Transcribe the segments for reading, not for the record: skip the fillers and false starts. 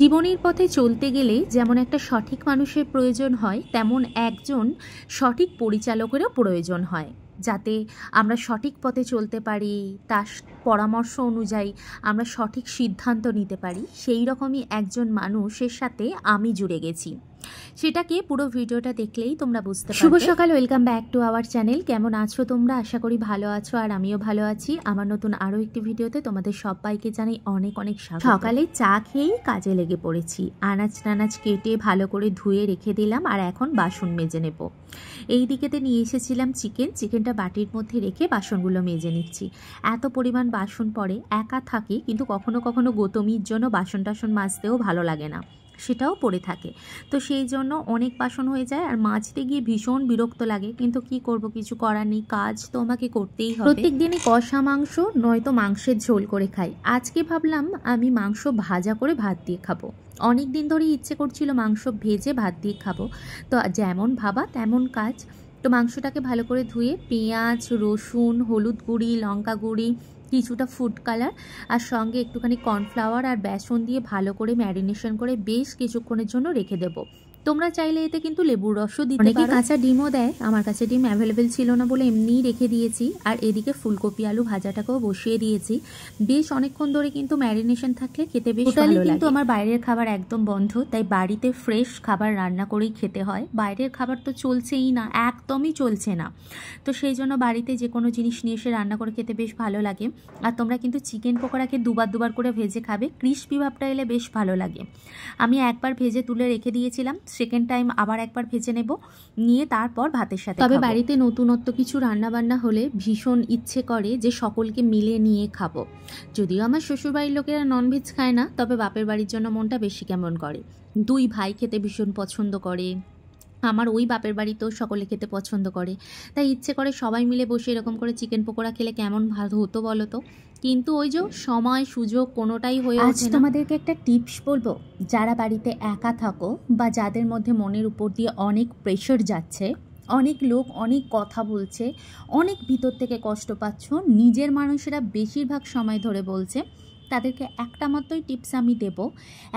জীবনের পথে চলতে গেলে যেমন একটা সঠিক মানুষের প্রয়োজন হয়, তেমন একজন সঠিক পরিচালকেরও প্রয়োজন হয়, যাতে আমরা সঠিক পথে চলতে পারি, তার পরামর্শ অনুযায়ী আমরা সঠিক সিদ্ধান্ত নিতে পারি। সেই রকমই একজন মানুষের সাথে আমি জুড়ে গেছি। সেটাকে পুরো ভিডিওটা দেখলেই তোমরা বুঝতে পারবে। শুভ সকাল, welcome back to our channel. কেমন আছো তোমরা? আশা করি ভালো আছো, আর আমিও ভালো আছি। আমার নতুন আরও একটি ভিডিওতে তোমাদের সবাইকে জানাই অনেক অনেক স্বাগত। সকালে চা খেয়েই কাজে লেগে পড়েছি। আনাজ টানাজ কেটে ভালো করে ধুয়ে রেখে দিলাম, আর এখন বাসন মেজে নেব। এই দিকেতে নিয়ে এসেছিলাম চিকেনটা বাটির মধ্যে রেখে বাসনগুলো মেজে নিচ্ছি। এত পরিমাণ বাসন পড়ে, একা থাকি, কিন্তু কখনো কখনো গৌতমীর জন্য বাসন টাসন মাজতেও ভালো লাগে না, সেটাও পড়ে থাকে। তো সেই জন্য অনেক বাসন হয়ে যায়, আর মাজতে গিয়ে ভীষণ বিরক্ত লাগে, কিন্তু কি করব, কিছু করার নেই, কাজ তো আমাকে করতেই হবে। প্রত্যেক দিনই কষা মাংস নয়তো মাংসের ঝোল করে খাই। আজকে ভাবলাম আমি মাংস ভাজা করে ভাত দিয়ে খাবো। অনেক দিন ধরেই ইচ্ছে করছিল মাংস ভেজে ভাত দিয়ে খাবো। তো যেমন ভাবা তেমন কাজ। তো মাংসটাকে ভালো করে ধুয়ে পেঁয়াজ, রসুন, হলুদ গুঁড়ি, লঙ্কা গুঁড়ি, কিছুটা ফুড কালার আর সঙ্গে একটুখানি কর্নফ্লাওয়ার আর বেসন দিয়ে ভালো করে ম্যারিনেশন করে বেশ কিছুক্ষণের জন্য রেখে দেবো। তোমরা চাইলে এতে কিন্তু লেবুর রসও দিতে পারো। অনেকে কাঁচা ডিমও দেয়, আমার কাছে ডিম অ্যাভেলেবেল ছিল না বলে এমনিই রেখে দিয়েছি। আর এদিকে ফুলকপি আলু ভাজাটাকেও বসিয়ে দিয়েছি। বেশ অনেকক্ষণ ধরে কিন্তু ম্যারিনেশন থাকলে খেতে বেশ ভালো লাগে। কিন্তু আমার বাইরের খাবার একদম বন্ধ, তাই বাড়িতে ফ্রেশ খাবার রান্না করেই খেতে হয়। বাইরের খাবার তো চলছেই না, একদমই চলছে না। তো সেই জন্য বাড়িতে যে কোনো জিনিস নিয়ে এসে রান্না করে খেতে বেশ ভালো লাগে। আর তোমরা কিন্তু চিকেন পকোড়াকে দুবার করে ভেজে খাবে, ক্রিস্পি ভাবটা এলে বেশ ভালো লাগে। আমি একবার ভেজে তুলে রেখে দিয়েছিলাম, সেকেন্ড টাইম আবার একবার ভেজে নেব, নিয়ে তারপর ভাতের সাথে। তবে বাড়িতে নতুনত্ব কিছু রান্নাবান্না হলে ভীষণ ইচ্ছে করে যে সকলকে মিলে নিয়ে খাবো। যদিও আমার শ্বশুরবাড়ির লোকেরা ননভেজ খায় না, তবে বাপের বাড়ির জন্য মনটা বেশি কেমন করে। দুই ভাই খেতে ভীষণ পছন্দ করে, আমার ওই বাপের বাড়িতেও সকলে খেতে পছন্দ করে, তাই ইচ্ছে করে সবাই মিলে বসে এরকম করে চিকেন পকোড়া খেলে কেমন ভালো হতো বলো তো। কিন্তু ওই যে সময় সুযোগ কোনোটাই হয়ে ওঠে না। তোমাদেরকে একটা টিপস বলবো, যারা বাড়িতে একা থাকো বা যাদের মধ্যে মনের উপর দিয়ে অনেক প্রেশার যাচ্ছে, অনেক লোক অনেক কথা বলছে, অনেক ভিতর থেকে কষ্ট পাচ্ছ, নিজের মানুষেরা বেশিরভাগ সময় ধরে বলছে, তাদেরকে একটা মাত্রই টিপস আমি দেব।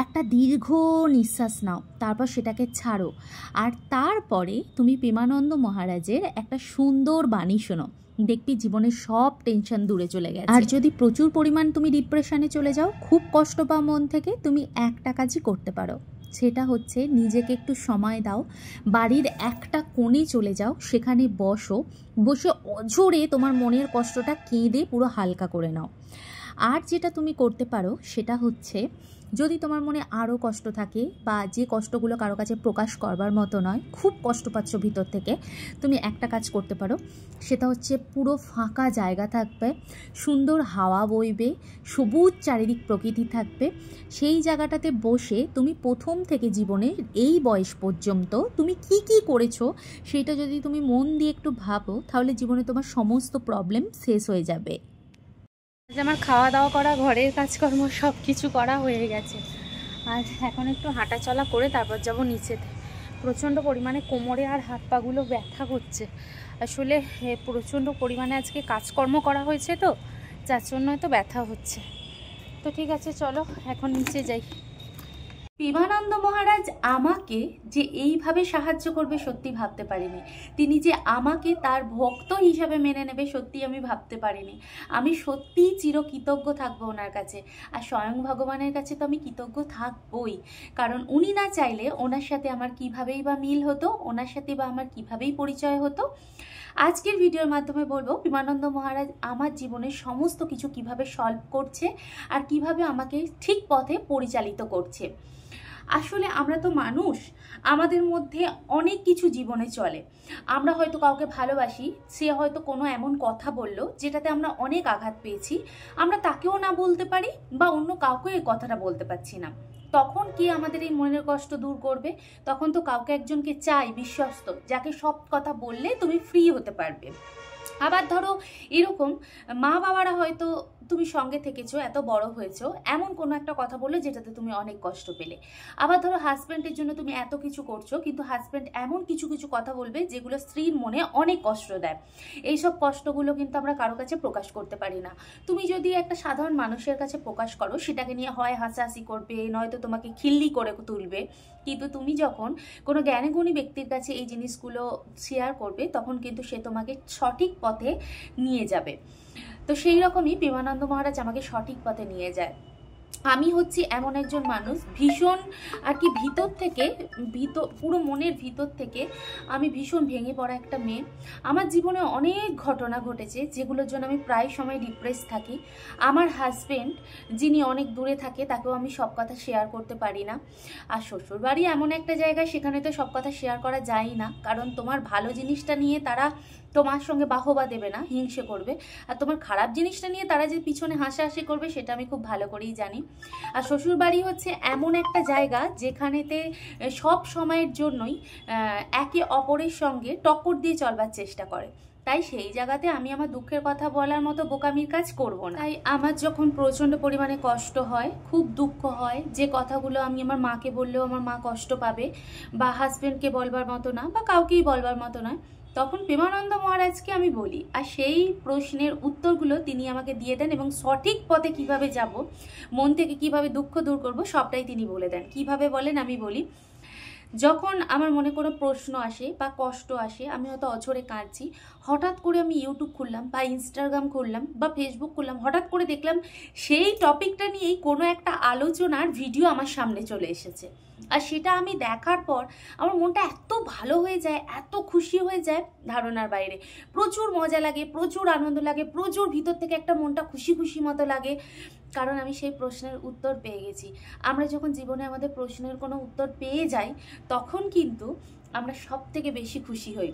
একটা দীর্ঘ নিঃশ্বাস নাও, তারপর সেটাকে ছাড়ো, আর তারপরে তুমি প্রেমানন্দ মহারাজের একটা সুন্দর বাণী শোনো। দেখবি জীবনের সব টেনশন দূরে চলে গেছে। আর যদি প্রচুর পরিমাণ তুমি ডিপ্রেশনে চলে যাও, খুব কষ্ট পাও মন থেকে, তুমি একটা কাজই করতে পারো, সেটা হচ্ছে নিজেকে একটু সময় দাও, বাড়ির একটা কোণে চলে যাও, সেখানে বসে অঝরে তোমার মনের কষ্টটা কেঁদে পুরো হালকা করে নাও। আর যেটা তুমি করতে পারো সেটা হচ্ছে, যদি তোমার মনে আরও কষ্ট থাকে বা যে কষ্টগুলো কারো কাছে প্রকাশ করবার মতো নয়, খুব কষ্ট পাচ্ছ ভিতর থেকে, তুমি একটা কাজ করতে পারো। সেটা হচ্ছে পুরো ফাঁকা জায়গা থাকবে, সুন্দর হাওয়া বইবে, সবুজ চারিদিক প্রকৃতি থাকবে, সেই জায়গাটাতে বসে তুমি প্রথম থেকে জীবনের এই বয়স পর্যন্ত তুমি কি কি করেছো সেটা যদি তুমি মন দিয়ে একটু ভাবো, তাহলে জীবনে তোমার সমস্ত প্রবলেম শেষ হয়ে যাবে। আমার খাওয়া দাওয়া করা, ঘরের কাজকর্ম সব কিছু করা হয়ে গেছে, আর এখন একটু হাঁটা চলা করে তারপর যাব নিচেতে। প্রচণ্ড পরিমাণে কোমরে আর হাত পাগুলো ব্যথা করছে। আসলে প্রচণ্ড পরিমাণে আজকে কাজকর্ম করা হয়েছে, তো যার জন্য হয়তো ব্যথা হচ্ছে। তো ঠিক আছে, চলো এখন নিচে যাই। প্রেমানন্দ মহারাজ আমাকে যে এইভাবে সাহায্য করবে সত্যি ভাবতে পারিনি। তিনি যে আমাকে তার ভক্ত হিসাবে মেনে নেবে সত্যি আমি ভাবতে পারিনি। আমি সত্যিই চিরকৃতজ্ঞ থাকবো ওনার কাছে, আর স্বয়ং ভগবানের কাছে তো আমি কৃতজ্ঞ থাকবই, কারণ উনি না চাইলে ওনার সাথে আমার কিভাবেই বা মিল হতো, ওনার সাথে বা আমার কিভাবেই পরিচয় হতো। আজকের ভিডিওর মাধ্যমে বলবো প্রেমানন্দ মহারাজ আমার জীবনের সমস্ত কিছু কিভাবে সলভ করছে আর কিভাবে আমাকে ঠিক পথে পরিচালিত করছে। আসলে আমরা তো মানুষ, আমাদের মধ্যে অনেক কিছু জীবনে চলে। আমরা হয়তো কাউকে ভালোবাসি, সে হয়তো কোনো এমন কথা বললো যেটাতে আমরা অনেক আঘাত পেয়েছি, আমরা তাকেও না বলতে পারি বা অন্য কাউকে এই কথাটা বলতে পারছি না। তখন কি আমাদের এই মনের কষ্ট দূর করবে? তখন তো কাউকে একজনকে চাই বিশ্বস্ত, যাকে সব কথা বললে তুমি ফ্রি হতে পারবে। আবার ধরো এরকম মা বাবারা হয়তো তুমি সঙ্গে থেকেছো, এত বড় হয়েছো, এমন কোনো একটা কথা বললো যেটাতে তুমি অনেক কষ্ট পেলে। আবার ধরো হাজব্যান্ডের জন্য তুমি এত কিছু করছো, কিন্তু হাজব্যান্ড এমন কিছু কিছু কথা বলবে যেগুলো স্ত্রীর মনে অনেক কষ্ট দেয়। এইসব কষ্টগুলো কিন্তু আমরা কারো কাছে প্রকাশ করতে পারি না। তুমি যদি একটা সাধারণ মানুষের কাছে প্রকাশ করো, সেটাকে নিয়ে হয় হাসাহাসি করবে, নয়তো তোমাকে খিল্লি করে তুলবে। কিন্তু তুমি যখন কোনো জ্ঞানীগুণী ব্যক্তির কাছে এই জিনিসগুলো শেয়ার করবে, তখন কিন্তু সে তোমাকে সঠিক পথে নিয়ে যাবে। তো সেই রকমই প্রেমানন্দ মহারাজ আমাকে সঠিক পথে নিয়ে যায়। আমি হচ্ছি এমন একজন মানুষ, ভীষণ আর কি ভিতর থেকে, পুরো মনের ভিতর থেকে আমি ভীষণ ভেঙে পড়া একটা মেয়ে। আমার জীবনে অনেক ঘটনা ঘটেছে যেগুলোর জন্য আমি প্রায় সময় ডিপ্রেস থাকি। আমার হাজব্যান্ড যিনি অনেক দূরে থাকে, তাকেও আমি সব কথা শেয়ার করতে পারি না। আর শ্বশুরবাড়ি এমন একটা জায়গা, সেখানে তো সব কথা শেয়ার করা যায় না, কারণ তোমার ভালো জিনিসটা নিয়ে তারা তোমার সঙ্গে বাহবা দেবে না, হিংসে করবে। আর তোমার খারাপ জিনিসটা নিয়ে তারা যে পিছনে হাসাহাসি করবে, সেটা আমি খুব ভালো করেই জানি। আর শ্বশুরবাড়ি হচ্ছে এমন একটা জায়গা যেখানেতে সব সময়ের জন্যই একে অপরের সঙ্গে টক্কর দিয়ে চলবার চেষ্টা করে। তাই সেই জায়গাতে আমি আমার দুঃখের কথা বলার মতো বোকামির কাজ করব না। তাই আমার যখন প্রচণ্ড পরিমাণে কষ্ট হয়, খুব দুঃখ হয়, যে কথাগুলো আমি আমার মাকে বললেও আমার মা কষ্ট পাবে, বা হাজব্যান্ডকে বলবার মতো না, বা কাউকেই বলবার মতো নয়, তখন প্রেমানন্দ মহারাজকে আমি বলি। আর সেই প্রশ্নের উত্তরগুলো তিনি আমাকে দিয়ে দেন, এবং সঠিক পথে কিভাবে যাব, মন থেকে কিভাবে দুঃখ দূর করব, সবটাই তিনি বলে দেন। কিভাবে বলেন আমি বলি। যখন আমার মনে কোনো প্রশ্ন আসে বা কষ্ট আসে, আমি হয়তো অঝরে কাঁদছি, হঠাৎ করে আমি ইউটিউব খুললাম বা ইনস্টাগ্রাম খুললাম বা ফেসবুক খুললাম, হঠাৎ করে দেখলাম সেই টপিকটা নিয়েই কোনো একটা আলোচনার ভিডিও আমার সামনে চলে এসেছে। আর সেটা আমি দেখার পর আমার মনটা এত ভালো হয়ে যায়, এত খুশি হয়ে যায়, ধারণার বাইরে। প্রচুর মজা লাগে, প্রচুর আনন্দ লাগে, প্রচুর ভিতর থেকে একটা মনটা খুশি খুশি মতো লাগে, কারণ আমি সেই প্রশ্নের উত্তর পেয়ে গেছি। আমরা যখন জীবনে আমাদের প্রশ্নের কোনো উত্তর পেয়ে যাই, তখন কিন্তু আমরা সব থেকে বেশি খুশি হই।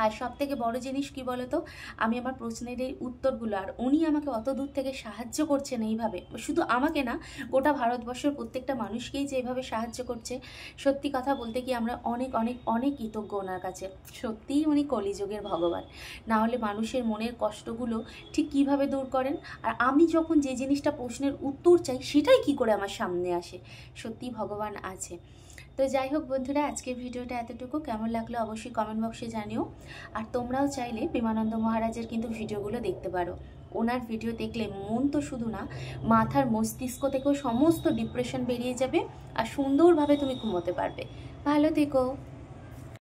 আর সব থেকে বড় জিনিস কি বলতো, আমি আমার প্রশ্নের এই উত্তরগুলো, আর উনি আমাকে অত দূর থেকে সাহায্য করছেন এইভাবে, শুধু আমাকে না, গোটা ভারতবর্ষের প্রত্যেকটা মানুষকেই যে এইভাবে সাহায্য করছে, সত্যি কথা বলতে কি আমরা অনেক অনেক অনেক কৃতজ্ঞ ওনার কাছে। সত্যিই উনি কলিযুগের ভগবান। না হলে মানুষের মনের কষ্টগুলো ঠিক কিভাবে দূর করেন, আর আমি যখন যে জিনিসটা প্রশ্নের উত্তর চাই, সেটাই কি করে আমার সামনে আসে। সত্যি ভগবান আছে। তো যাই হোক বন্ধুরা, আজকের ভিডিওটা এতটুকু। কেমন লাগলো অবশ্যই কমেন্ট বক্সে জানিও। আর তোমরাও চাইলে প্রেমানন্দ মহারাজের কিন্তু ভিডিওগুলো দেখতে পারো। ওনার ভিডিও দেখলে মন তো শুধু না, মাথার মস্তিষ্ক থেকেও সমস্ত ডিপ্রেশন বেরিয়ে যাবে, আর সুন্দরভাবে তুমি ঘুমোতে পারবে। ভালো থেকো।